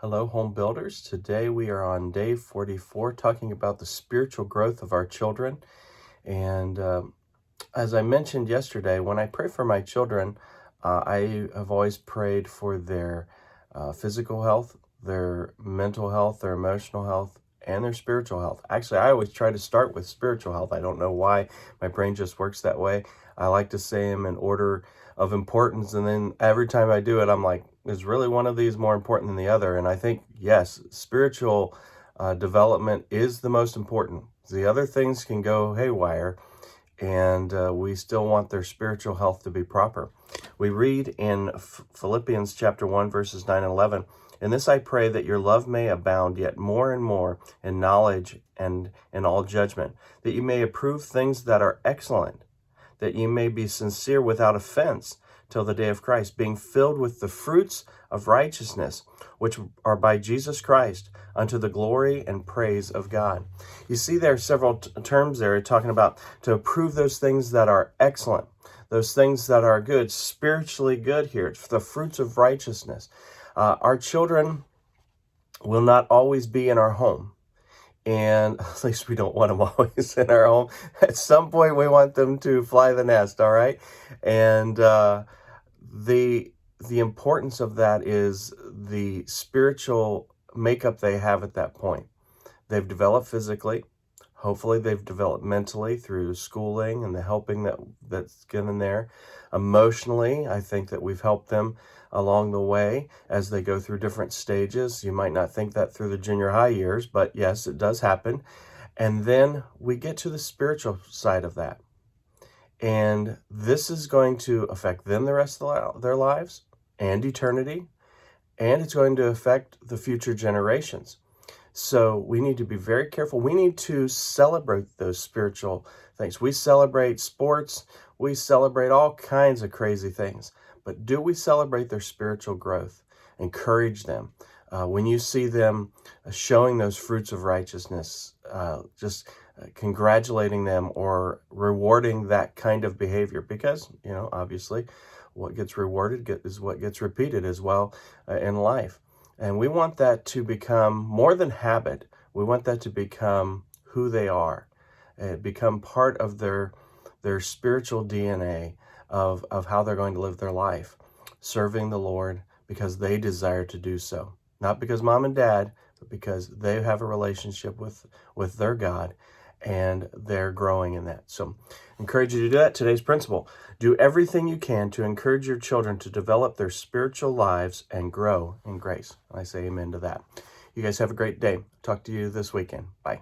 Hello, home builders. Today we are on day 44 talking about the spiritual growth of our children. And as I mentioned yesterday, when I pray for my children, I have always prayed for their physical health, their mental health, their emotional health, and their spiritual health. Actually, I always try to start with spiritual health. I don't know why. My brain just works that way. I like to say them in order of importance, and then every time I do it, I'm like, is really one of these more important than the other? And I think, yes, spiritual development is the most important. The other things can go haywire, and we still want their spiritual health to be proper. We read in Philippians chapter 1, verses 9 and 11, "In this I pray that your love may abound yet more and more in knowledge and in all judgment, that you may approve things that are excellent, that you may be sincere without offense till the day of Christ, being filled with the fruits of righteousness, which are by Jesus Christ, unto the glory and praise of God." You see, there are several terms there talking about to approve those things that are excellent, those things that are good, spiritually good here. It's the fruits of righteousness. Our children will not always be in our home. And at least we don't want them always in our home. At some point, we want them to fly the nest, all right? And the importance of that is the spiritual makeup they have at that point. They've developed physically. Hopefully, they've developed mentally through schooling and the helping that's given there. Emotionally, I think that we've helped them along the way as they go through different stages. You might not think that through the junior high years, but yes, it does happen. And then we get to the spiritual side of that. And this is going to affect them the rest of their lives and eternity, and it's going to affect the future generations. So we need to be very careful. We need to celebrate those spiritual things. We celebrate sports. We celebrate all kinds of crazy things. But do we celebrate their spiritual growth? Encourage them. When you see them showing those fruits of righteousness, just congratulating them or rewarding that kind of behavior, because, obviously what gets rewarded is what gets repeated as well in life. And we want that to become more than habit. We want that to become who they are, become part of their spiritual DNA of how they're going to live their life, serving the Lord because they desire to do so. Not because mom and dad, but because they have a relationship with their God, and they're growing in that. So I encourage you to do that. Today's principle: do everything you can to encourage your children to develop their spiritual lives and grow in grace. I say amen to that. You guys have a great day. Talk to you this weekend. Bye.